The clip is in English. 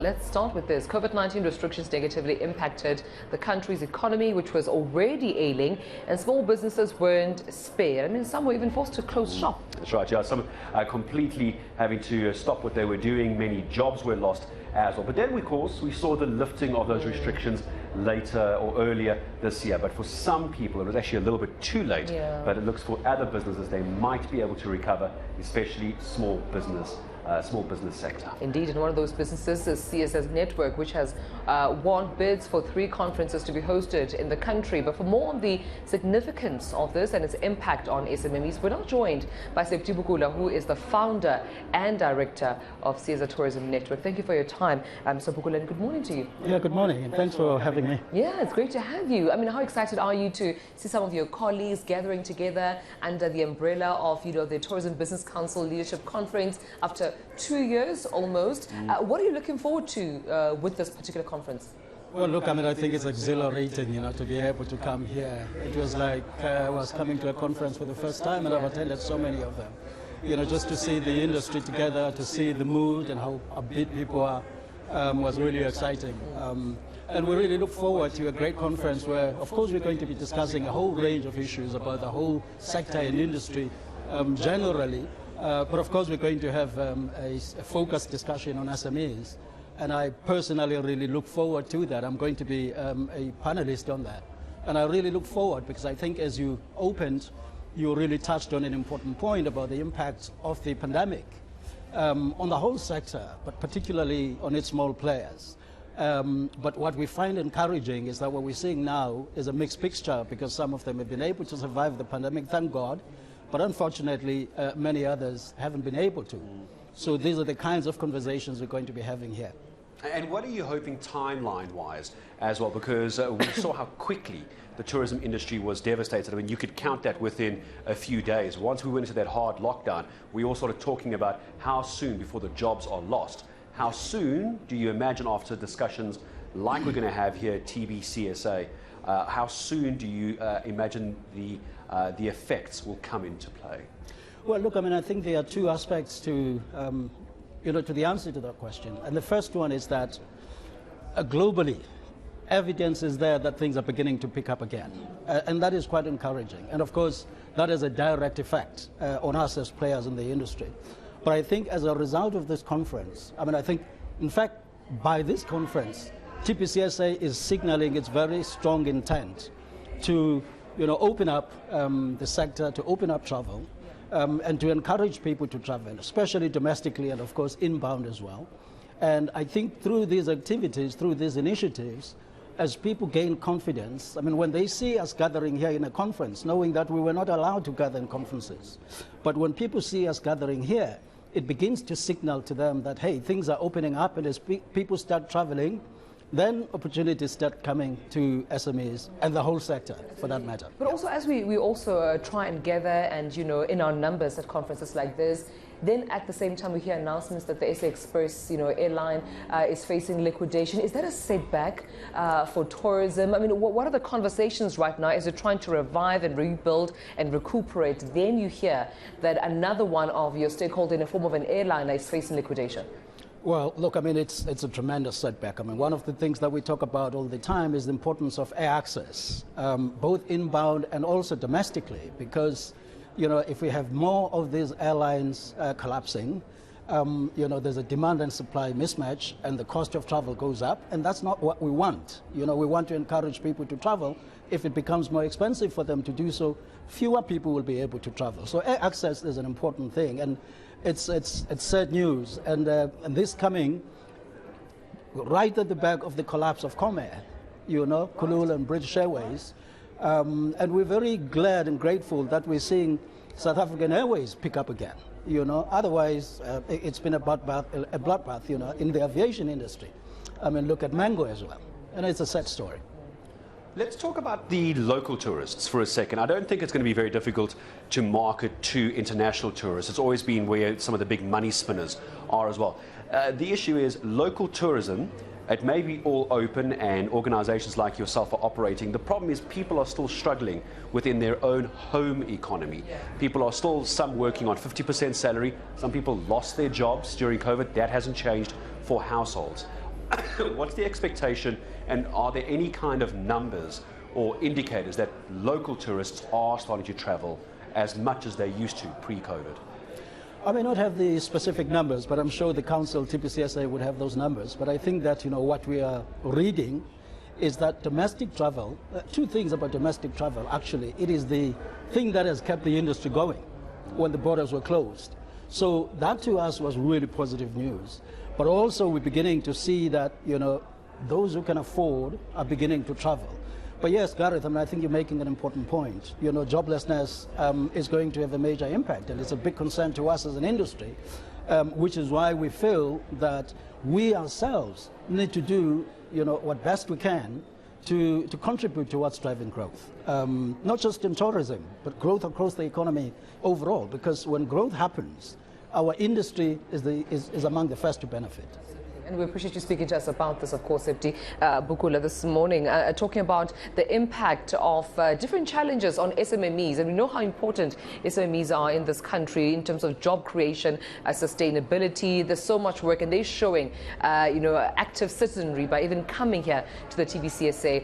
Let's start with this. COVID-19 restrictions negatively impacted the country's economy, which was already ailing, and small businesses weren't spared. I mean, some were even forced to close shop. That's right, yeah. Some completely having to stop what they were doing. Many jobs were lost as well. But then, of course, we saw the lifting of those restrictions later or earlier this year. But for some people, it was actually a little bit too late. Yeah. But it looks for other businesses, they might be able to recover, especially small business sector. Indeed, and one of those businesses is Seeza's network, which has won bids for 3 conferences to be hosted in the country. But for more on the significance of this and its impact on SMMEs, we're now joined by Septi Bukula, who is the founder and director of Seeza Tourism Network. Thank you for your time, Mr. Bukula, and good morning to you. Yeah, good morning, and thanks for having me. Yeah, it's great to have you. I mean, how excited are you to see some of your colleagues gathering together under the umbrella of, the Tourism Business Council Leadership Conference after 2 years almost? What are you looking forward to with this particular conference? Well, look, I think it's exhilarating, to be able to come here. It was like I was coming to a conference for the first time, and I've attended so many of them. Just to see the industry together, to see the mood and how upbeat people are, was really exciting. And we really look forward to a great conference where, of course, we're going to be discussing a whole range of issues about the whole sector and industry generally. But of course, we're going to have a focused discussion on SMEs. And I personally really look forward to that. I'm going to be a panelist on that. And I really look forward because I think as you opened, you really touched on an important point about the impact of the pandemic on the whole sector, but particularly on its small players. But what we find encouraging is that what we're seeing now is a mixed picture because some of them have been able to survive the pandemic, thank God. But unfortunately, many others haven't been able to. So these are the kinds of conversations we're going to be having here. And what are you hoping timeline-wise as well? Because we saw how quickly the tourism industry was devastated. I mean, you could count that within a few days. Once we went into that hard lockdown, we all started talking about how soon before the jobs are lost. How soon do you imagine after discussions like we're going to have here at TBCSA, how soon do you imagine the effects will come into play? Well, look, I think there are 2 aspects to the answer to that question. And the first one is that globally, evidence is there that things are beginning to pick up again. And that is quite encouraging. And of course, that has a direct effect on us as players in the industry. But I think as a result of this conference, I think, in fact, by this conference, TBCSA is signaling its very strong intent to open up the sector, to open up travel, and to encourage people to travel, especially domestically and, of course, inbound as well. And I think through these activities, through these initiatives, as people gain confidence, when they see us gathering here in a conference, knowing that we were not allowed to gather in conferences, but when people see us gathering here, it begins to signal to them that, hey, things are opening up, and as people start traveling, then opportunities start coming to SMEs and the whole sector, for that matter. But also, as we also try and gather and, in our numbers at conferences like this, then at the same time we hear announcements that the SA Express, airline is facing liquidation. Is that a setback for tourism? What are the conversations right now as you're trying to revive and rebuild and recuperate? Then you hear that another one of your stakeholders in the form of an airliner is facing liquidation. Well, look, it's a tremendous setback. One of the things that we talk about all the time is the importance of air access, both inbound and also domestically, because, if we have more of these airlines collapsing, there's a demand and supply mismatch and the cost of travel goes up, and that's not what we want. We want to encourage people to travel. If it becomes more expensive for them to do so, fewer people will be able to travel. So air access is an important thing, and it's sad news. And this coming right at the back of the collapse of Comair, Kulul and British Airways. And we're very glad and grateful that we're seeing South African Airways pick up again. Otherwise, it's been a bloodbath, in the aviation industry. Look at Mango as well. And it's a sad story. Let's talk about the local tourists for a second. I don't think it's going to be very difficult to market to international tourists. It's always been where some of the big money spinners are as well. The issue is local tourism. It may be all open and organizations like yourself are operating. The problem is people are still struggling within their own home economy. People are still, some working on 50% salary. Some people lost their jobs during COVID. That hasn't changed for households. What's the expectation, and are there any kind of numbers or indicators that local tourists are starting to travel as much as they used to pre-COVID? I may not have the specific numbers, but I'm sure the council, TPCSA, would have those numbers. But I think that, what we are reading is that domestic travel, two things about domestic travel, actually. It is the thing that has kept the industry going when the borders were closed. So that to us was really positive news. But also we're beginning to see that, those who can afford are beginning to travel. But yes, Gareth, I think you're making an important point. Joblessness is going to have a major impact, and it's a big concern to us as an industry, which is why we feel that we ourselves need to do, what best we can to contribute towards driving growth, not just in tourism, but growth across the economy overall. Because when growth happens, our industry is among the first to benefit. And we appreciate you speaking to us about this, of course, Septi Bukula, this morning, talking about the impact of different challenges on SMMEs. And we know how important SMMEs are in this country in terms of job creation, sustainability. There's so much work, and they're showing, active citizenry by even coming here to the TPCSA.